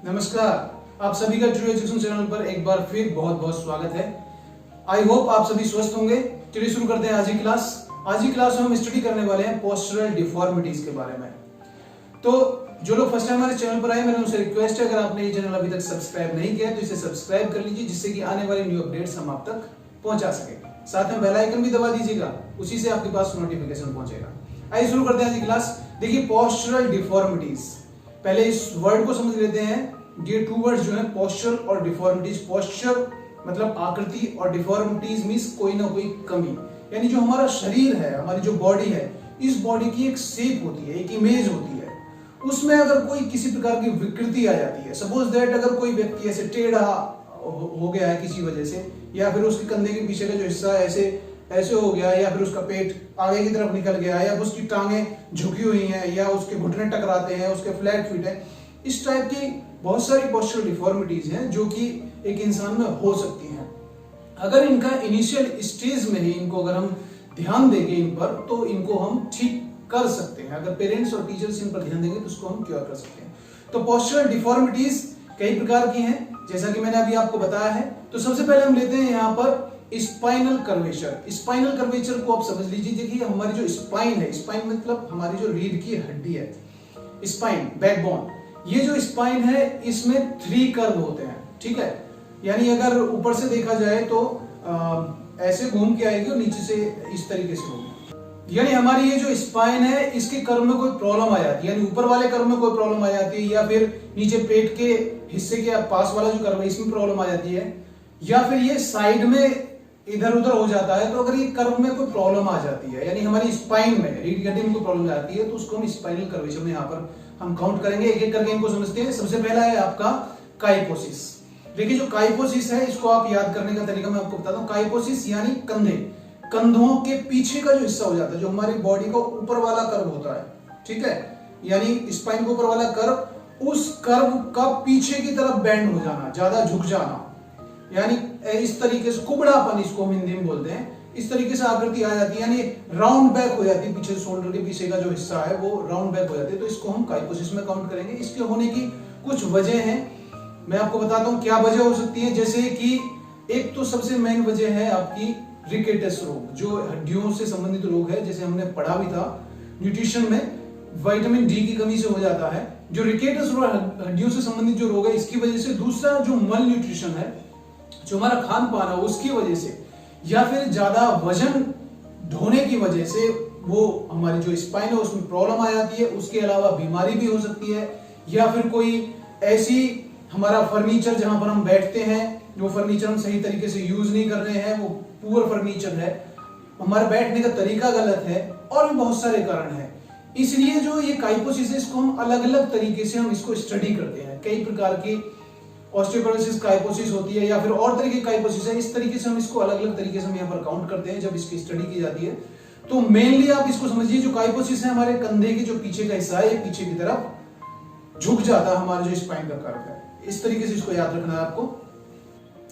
नमस्कार, आप सभी का ट्रू एजुकेशन चैनल पर एक बार फिर बहुत बहुत स्वागत है। आई होप आप सभी स्वस्थ होंगे। चलिए शुरू करते हैं आज की क्लास। आज की क्लास में हम स्टडी करने वाले हैं पोस्चरल डिफॉर्मिटीज के बारे में। तो जो लोग फर्स्ट टाइम हमारे चैनल पर आए, मेरे उनसे रिक्वेस्ट है, अगर आपने ये चैनल अभी तक सब्सक्राइब नहीं किया तो इसे सब्सक्राइब कर लीजिए, जिससे कि आने वाले न्यू अपडेट्स हम आप तक पहुंचा सके। साथ में बेल आइकन भी दबा दीजिएगा, उसी से आपके पास नोटिफिकेशन पहुंचेगा। आइए शुरू करते हैं आज की क्लास। देखिए पोस्चरल डिफॉर्मिटीज, पहले इस वर्ड को समझ लेते हैं। ये टू वर्ड्स जो है पोस्चर और डिफॉर्मिटीज। पोस्चर मतलब आकृति और डिफॉर्मिटीज मींस कोई ना कोई कमी, यानी जो हमारा शरीर है, हमारी जो बॉडी है, इस बॉडी की एक शेप होती है, एक इमेज होती है। उसमें अगर कोई किसी प्रकार की विकृति आ जाती है, सपोज दैट अगर कोई व्यक्ति ऐसे टेढ़ा हो गया है किसी वजह से, या फिर उसके कंधे के पीछे का जो हिस्सा ऐसे ऐसे हो गया, या फिर उसका पेट आगे की तरफ निकल गया, या उसकी टांगें झुकी हुई हैं, या उसके घुटने टकराते हैं, उसके फ्लैट फीट है, इस टाइप की बहुत सारी पोस्चरल डिफॉर्मिटीज हैं जो कि एक इंसान में हो सकती हैं। अगर इनका इनिशियल स्टेज में ही इनको अगर हम ध्यान देंगे इन पर, तो इनको हम ठीक कर सकते हैं। अगर पेरेंट्स और टीचर्स इन पर ध्यान देंगे तो उसको हम क्योर कर सकते हैं। तो पोस्चरल डिफॉर्मिटीज कई प्रकार की हैं, जैसा कि मैंने अभी आपको बताया है। तो सबसे पहले हम लेते हैं यहाँ पर स्पाइनल कर्वेचर। स्पाइनल कर्वेचर को आप समझ लीजिए। देखिए हमारी जो स्पाइन है, स्पाइन मतलब हमारी जो रीढ़ की हड्डी है, स्पाइन बैकबोन, ये जो स्पाइन है इसमें 3 कर्व होते हैं, ठीक है। यानी अगर ऊपर से देखा जाए तो ऐसे घूम के आएगी और नीचे से इस तरीके से होगी। यानी हमारी ये जो स्पाइन है, इसके कर्व में कोई प्रॉब्लम आ जाती है, यानी ऊपर वाले कर्व में कोई प्रॉब्लम आ जाती है, या फिर नीचे पेट के हिस्से के पास वाला जो कर्व है इसमें प्रॉब्लम आ जाती है, या फिर ये साइड में इधर उधर हो जाता है। तो अगर ये कर्व में कोई प्रॉब्लम आ जाती है, यानी हमारी स्पाइन में, रीढ़ की हड्डी में कोई प्रॉब्लम आ जाती है, तो उसको हम स्पाइनल कर्वेचर में यहाँ पर हम काउंट करेंगे। एक एक करके इनको समझते हैं। सबसे पहला है आपका काइपोसिस। देखिए जो काइपोसिस है, इसको आप याद करने का तरीका मैं आपको बताता हूँ। काइपोसिस यानी कंधे, कंधों के पीछे का जो हिस्सा हो जाता है, जो हमारी बॉडी का ऊपर वाला कर्व होता है, ठीक है, यानी स्पाइन के ऊपर वाला कर्व, उस कर्व का पीछे की तरफ बेंड हो जाना, ज्यादा झुक जाना, यानी इस तरीके से कुबड़ापन, इसको हम हिंदी में बोलते हैं। इस तरीके से आकृति आ जाती है, यानी राउंड बैक हो जाती है, पीछे शोल्डर के पीछे का जो हिस्सा है वो राउंड बैक हो जाती है। तो इसको हम काइपोसिस में काउंट करेंगे। इसके होने की कुछ वजह हैं, मैं आपको बताता हूं क्या वजह हो सकती है। जैसे कि एक तो सबसे मेन वजह है आपकी रिकेटस रोग, जो हड्डियों से संबंधित रोग है। जैसे हमने पढ़ा भी था न्यूट्रिशन में, विटामिन डी की कमी से हो जाता है जो रिकेटस रोग, हड्डियों से संबंधित जो रोग है, इसकी वजह से। दूसरा जो मल न्यूट्रिशन है, जो हमारा खान पान है उसकी वजह से, या फिर ज्यादा वजन ढोने की वजह से वो हमारी जो स्पाइन है उसमें प्रॉब्लम आ जाती है। उसके अलावा बीमारी भी हो सकती है, या फिर कोई ऐसी हमारा फर्नीचर जहां पर हम बैठते हैं, जो फर्नीचर हम सही तरीके से यूज नहीं कर रहे हैं, वो पुअर फर्नीचर है, हमारा बैठने का तरीका गलत है, और भी बहुत सारे कारण हैं। इसलिए जो ये काइपोसिस है, इसको हम अलग अलग तरीके से हम इसको स्टडी करते हैं। कई प्रकार की ऑस्टियोपोरोसिस काइपोसिस होती है, या फिर और तरीके की काइपोसिस है। इस तरीके से हम इसको अलग अलग तरीके से हम यहाँ पर काउंट करते हैं जब इसकी स्टडी की जाती है। तो मेनली आप इसको समझिए, जो काइपोसिस है, हमारे कंधे के जो पीछे का हिस्सा है, ये पीछे की तरफ झुक जाता है, हमारे जो स्पाइन का कर्व है। इस तरीके से इसको याद रखना है आपको।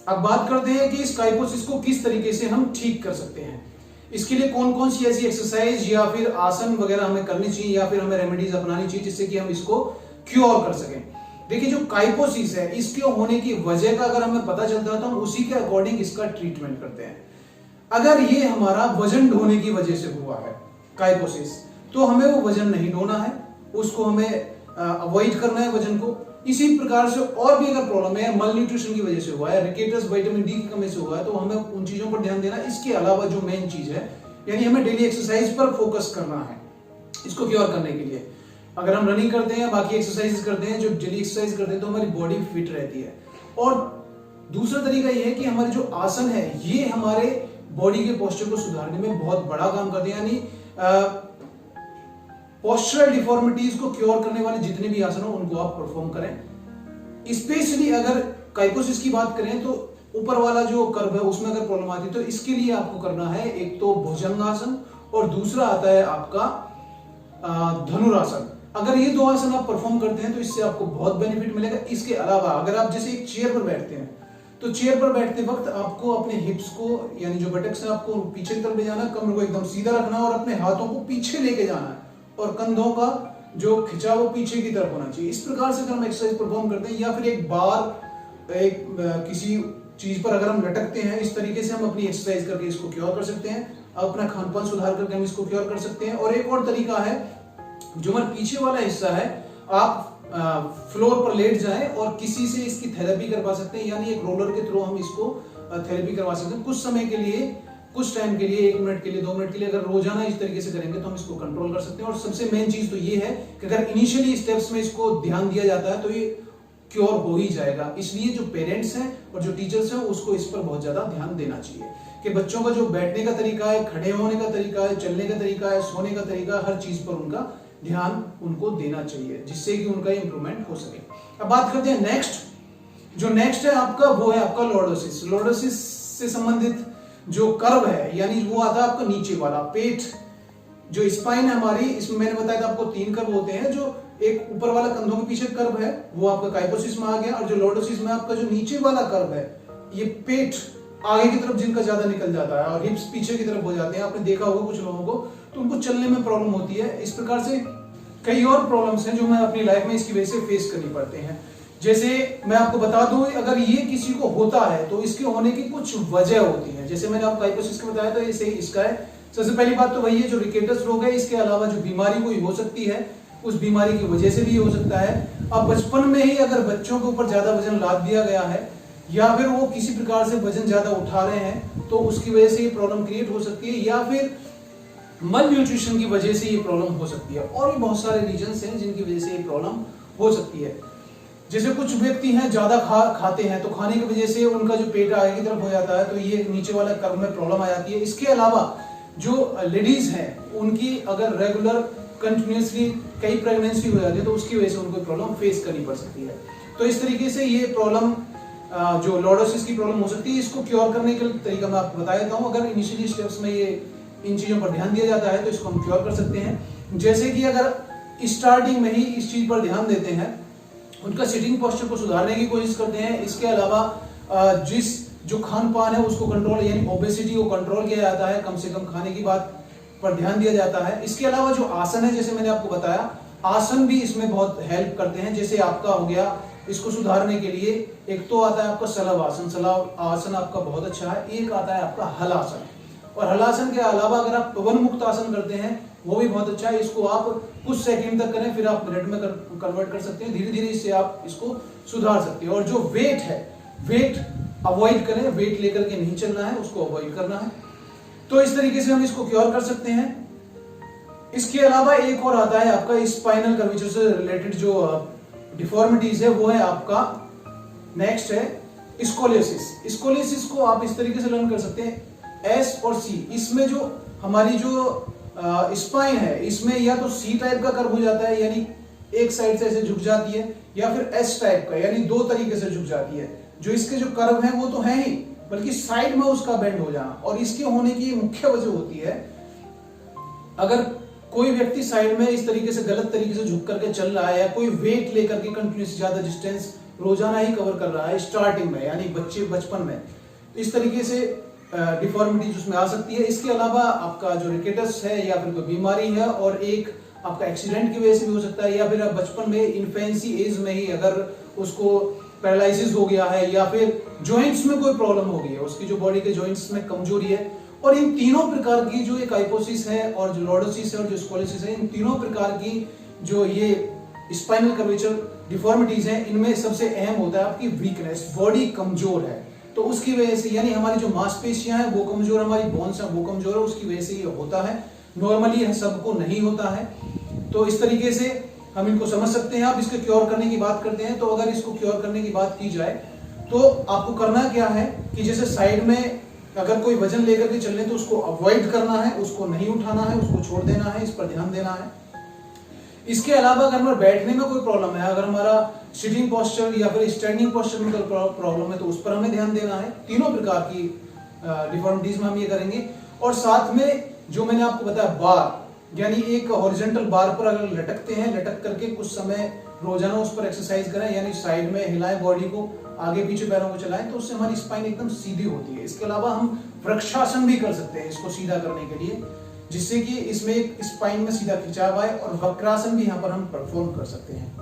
अब बात करते हैं कि इस काइपोसिस को किस तरीके से हम ठीक कर सकते हैं। इसके लिए कौन कौन सी ऐसी एक्सरसाइज या फिर आसन वगैरह हमें करनी चाहिए, या फिर हमें रेमेडीज अपनानी चाहिए, जिससे कि हम इसको क्योर कर सकें। देखिए जो काइपोसिस है, इसके होने की वजह का अगर हमें पता चलता है तो हम उसी के अकॉर्डिंग इसका ट्रीटमेंट करते हैं। अगर ये हमारा वजन ढोने की वजह से हुआ है काइपोसिस, तो हमें वो वजन नहीं ढोना है, उसको हमें अवॉइड करना है वजन को। इसी प्रकार से और भी अगर प्रॉब्लम है, मल न्यूट्रिशन की वजह से हुआ है, रिकेटस विटामिन डी की कमी से हुआ है, तो हमें उन चीजों पर ध्यान देना। इसके अलावा जो मेन चीज है, यानी हमें डेली एक्सरसाइज पर फोकस करना है इसको क्योर करने के लिए। अगर हम रनिंग करते हैं, बाकी एक्सरसाइजेस करते हैं, जो डेली एक्सरसाइज करते हैं, तो हमारी बॉडी फिट रहती है। और दूसरा तरीका यह है कि हमारे जो आसन है, ये हमारे बॉडी के पोस्चर को सुधारने में बहुत बड़ा काम करते हैं। यानी पोस्चरल डिफॉर्मिटीज को क्योर करने वाले जितने भी आसन हो, उनको आप परफॉर्म करें। स्पेशली अगर काइपोसिस की बात करें, तो ऊपर वाला जो कर्व है उसमें अगर प्रॉब्लम आती है, तो इसके लिए आपको करना है एक तो भुजंगासन, और दूसरा आता है आपका धनुरासन। अगर ये 2 आसन आप परफॉर्म करते हैं तो इससे आपको बहुत बेनिफिट मिलेगा। इसके अलावा अगर आप जैसे एक चेयर पर बैठते हैं, तो चेयर पर बैठते वक्त आपको अपने हिप्स को, यानी जो बटक्स है, आपको पीछे की तरफ ले जाना, कमर को एकदम सीधा रखना और अपने हाथों को पीछे लेके जाना है, और कंधों का जो खिंचाव वो पीछे की तरफ होना चाहिए। इस प्रकार से अगर हम एक्सरसाइज परफॉर्म करते हैं, या फिर एक बार किसी चीज पर अगर हम लटकते हैं, इस तरीके से हम अपनी एक्सरसाइज करके इसको क्योर कर सकते हैं। अपना खान पान सुधार करके हम इसको क्योर कर सकते हैं। और एक और तरीका है, जो हमारा पीछे वाला हिस्सा है, आप फ्लोर पर लेट जाएं और किसी से इसकी थेरेपी करवा सकते हैं, यानी एक रोलर के थ्रू हम इसको थेरेपी करवा सकते हैं। कुछ समय के लिए, कुछ टाइम के लिए, 1 मिनट के लिए, 2 मिनट के लिए अगर रोजाना इस तरीके से करेंगे तो हम इसको कंट्रोल कर सकते हैं। और सबसे मेन चीज तो ये है कि अगर इनिशियली स्टेप्स में इसको ध्यान दिया जाता है तो ये क्योर हो ही जाएगा। इसलिए जो पेरेंट्स हैं और जो टीचर्स हैं उसको इस पर बहुत ज्यादा ध्यान देना चाहिए कि बच्चों का जो बैठने का तरीका है, खड़े होने का तरीका है, चलने का तरीका है, सोने का तरीका, हर चीज पर उनका ध्यान उनको देना चाहिए, जिससे कि उनका इंप्रूवमेंट हो सके। अब बात करते हैं नेक्स्ट है आपका, वो है आपका लॉर्डोसिस। लॉर्डोसिस से संबंधित जो कर्व है, यानी वो आता है आपका नीचे वाला पेट, जो स्पाइन है हमारी, इसमें मैंने बताया था आपको 3 कर्व होते हैं। जो एक ऊपर वाला कंधों के पीछे कर्व है वो आपका काइपोसिस में आ गया, और जो लॉर्डोसिस में आपका जो नीचे वाला कर्व है, ये पेट आगे की तरफ जिनका ज्यादा निकल जाता है और हिप्स पीछे की तरफ हो जाते हैं। आपने देखा होगा कुछ लोगों को, तो उनको चलने में प्रॉब्लम होती है। इस प्रकार से कई और प्रॉब्लम्स हैं जो मैं अपनी लाइफ में इसकी वजह से फेस करनी पड़ते हैं। जैसे मैं आपको बता दूं, अगर ये किसी को होता है तो इसके होने की कुछ वजह होती है। जैसे मैंने आपको काइपोसिस का बताया था, ये इसका है। सबसे पहली बात तो वही है, जो रिकेटस रोग है, इसके अलावा जो बीमारी कोई हो सकती है, उस बीमारी की वजह से भी हो सकता है। अब बचपन में ही अगर बच्चों के ऊपर ज्यादा वजन लाद दिया गया है, या फिर वो किसी प्रकार से वजन ज्यादा उठा रहे हैं, तो उसकी वजह से ये प्रॉब्लम क्रिएट हो सकती है, या फिर मल न्यूट्रिशन की वजह से ये प्रॉब्लम हो सकती है। और भी बहुत सारे रीजंस हैं जिनकी वजह से ये प्रॉब्लम हो सकती है। जैसे कुछ व्यक्ति हैं ज्यादा खाते हैं, तो खाने की वजह से उनका जो पेट आगे की तरफ हो जाता है, तो ये नीचे वाला कर्व में प्रॉब्लम आ जाती है। इसके अलावा जो लेडीज हैं, उनकी अगर रेगुलर कंटिन्यूसली कई प्रेगनेंसी हो जाती है, तो उसकी वजह से उनको प्रॉब्लम फेस करनी पड़ सकती है। तो इस तरीके से ये प्रॉब्लम, जो लॉर्डोसिस की प्रॉब्लम हो सकती है, इसको क्योर करने का तरीका मैं आपको बता देता हूँ। अगर इनिशियली स्टेप्स में ये इन चीजों पर ध्यान दिया जाता है तो इसको हम क्योर कर सकते हैं। जैसे कि अगर स्टार्टिंग में ही इस चीज पर ध्यान देते हैं, उनका सिटिंग पोस्चर को सुधारने की कोशिश करते हैं। इसके अलावा जो खान पान है उसको कंट्रोल, यानी ओबेसिटी को कंट्रोल किया जाता है, कम से कम खाने की बात पर ध्यान दिया जाता है। इसके अलावा जो आसन है, जैसे मैंने आपको बताया, आसन भी इसमें बहुत हेल्प करते हैं। जैसे आपका हो गया, इसको सुधारने के लिए एक तो आता है आपका सलव आसन। सलव आसन आपका बहुत अच्छा है। एक आता है आपका हलासन, और हलासन के अलावा अगर आप पवन मुक्त आसन करते हैं, वो भी बहुत अच्छा है। इसको आप कुछ सेकंड तक करें, फिर आप मिनट में कन्वर्ट कर सकते हैं। धीरे धीरे इससे आप इसको सुधार सकते हैं। और जो वेट है, वेट अवॉइड करें, वेट लेकर के नहीं चलना है, उसको अवॉइड करना है। तो इस तरीके से हम इसको क्योर कर सकते हैं। इसके अलावा एक और आता है आपका स्पाइनल कर्वेचर से रिलेटेड जो डिफॉर्मिटीज है, वो है आपका नेक्स्ट है स्कोलियोसिस। स्कोलियोसिस को आप इस तरीके से लर्न कर सकते हैं, एस और सी। इसमें जो हमारी जो स्पाइन है, इसमें या तो सी टाइप का कर्व हो जाता है, यानी एक साइड से ऐसे झुक जाती है, या फिर एस टाइप का, यानी 2 तरीके से झुक जाती है। जो इसके जो कर्व है वो तो है ही, बल्कि साइड में उसका बेंड हो जाना। और इसके होने की मुख्य वजह होती है, अगर कोई व्यक्ति साइड में इस तरीके से गलत तरीके से झुक करके चल रहा है, या कोई वेट लेकर के कंटिन्यूस ज्यादा डिस्टेंस रोजाना ही कवर कर रहा है स्टार्टिंग में, यानी बचपन में, इस तरीके से डिफॉर्मिटीज उसमें आ सकती है। इसके अलावा आपका जो रिकेटस है, या फिर कोई बीमारी है, और एक आपका एक्सीडेंट की वजह से भी हो सकता है, या फिर बचपन में इन्फेंसी एज में ही अगर उसको पैरालिसिस हो गया है, या फिर जॉइंट्स में कोई प्रॉब्लम हो गई है, उसकी जो बॉडी के जॉइंट्स में कमजोरी है। और इन तीनों प्रकार की जो एक काइपोसिस है, और जो लॉर्डोसिस है, और जो स्कोलियोसिस है, इन तीनों प्रकार की जो ये स्पाइनल कर्वेचर डिफॉर्मिटीज हैं, इनमें सबसे अहम होता है आपकी वीकनेस। बॉडी कमजोर है, तो उसकी वजह से, यानी हमारी जो मांसपेशियां हैं वो कमजोर, हमारी बोन्स हैं वो कमजोर है, उसकी वजह से ये होता है। नॉर्मली सबको नहीं होता है। तो इस तरीके से हम इनको समझ सकते हैं। आप इसके क्योर करने की बात करते हैं, तो अगर इसको क्योर करने की बात की जाए तो आपको करना क्या है कि जैसे साइड में अगर कोई वजन लेकर के चलने, तो उसको अवॉइड करना है, उसको नहीं उठाना है, उसको छोड़ देना है, इस पर ध्यान देना है। इसके अलावा अगर हमारे बैठने में कोई प्रॉब्लम है, अगर हमारा सिटिंग पोस्चर या फिर स्टैंडिंग पोस्चर में कोई प्रॉब्लम है, तो उस पर हमें ध्यान देना है। तीनों प्रकार की डिफॉर्मिटीज में हम ये करेंगे। और साथ में जो मैंने आपको बताया, बार, यानी एक हॉरिजॉन्टल बार पर अगर लटकते हैं, लटक करके कुछ समय रोजाना उस पर एक्सरसाइज करें, यानी साइड में हिलाएं बॉडी को, आगे पीछे पैरों को चलाएं, तो उससे हमारी स्पाइन एकदम सीधी होती है। इसके अलावा हम वृक्षासन भी कर सकते हैं इसको सीधा करने के लिए। जिससे कि इसमें एक स्पाइन में सीधा खिंचाव आए और वक्रासन भी यहाँ पर हम परफॉर्म कर सकते हैं।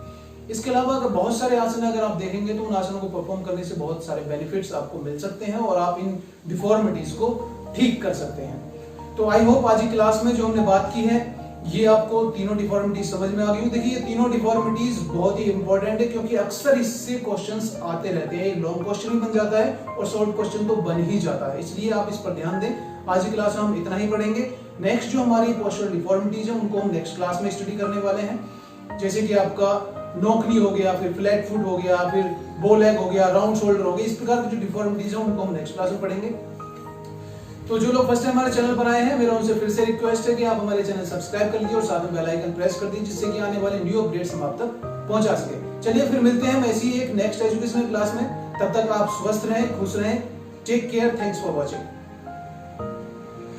इसके अलावा अगर बहुत सारे आसन अगर आप देखेंगे तो उन आसनों को परफॉर्म करने से बहुत सारे बेनिफिट्स आपको मिल सकते हैं और आप इन डिफॉर्मिटीज को ठीक कर सकते हैं। तो आई होप आज की क्लास में जो हमने बात की है ये आपको तीनों डिफॉर्मिटीज समझ में आ गई। देखिए ये तीनों डिफॉर्मिटीज बहुत ही इंपॉर्टेंट है क्योंकि अक्सर इससे क्वेश्चंस आते रहते हैं। लॉन्ग क्वेश्चन भी बन जाता है और शॉर्ट क्वेश्चन तो बन ही जाता है, इसलिए आप इस पर ध्यान दें। आज की क्लास में हम इतना ही पढ़ेंगे। नेक्स्ट जो हमारी पोस्चरल डिफॉर्मिटीज है उनको हम नेक्स्ट क्लास में स्टडी करने वाले हैं। जैसे कि आपका नोकनी हो गया, फिर फ्लैट फुट हो गया, फिर बो लेग हो गया, राउंड शोल्डर हो गया, इस प्रकार की जो डिफॉर्मिटीज है उनको हम नेक्स्ट क्लास में पढ़ेंगे। तो जो लोग फर्स्ट टाइम हमारे चैनल पर आए हैं, मेरा उनसे फिर से रिक्वेस्ट है कि आप हमारे चैनल सब्सक्राइब कर लीजिए और साथ में बेल आइकन प्रेस कर दीजिए, जिससे कि आने वाले न्यू अपडेट्स हम आप तक पहुंचा सके। चलिए फिर मिलते हैं ऐसी एक नेक्स्ट एजुकेशनल क्लास में। तब तक आप स्वस्थ रहें, खुश रहें। Take care, thanks for watching.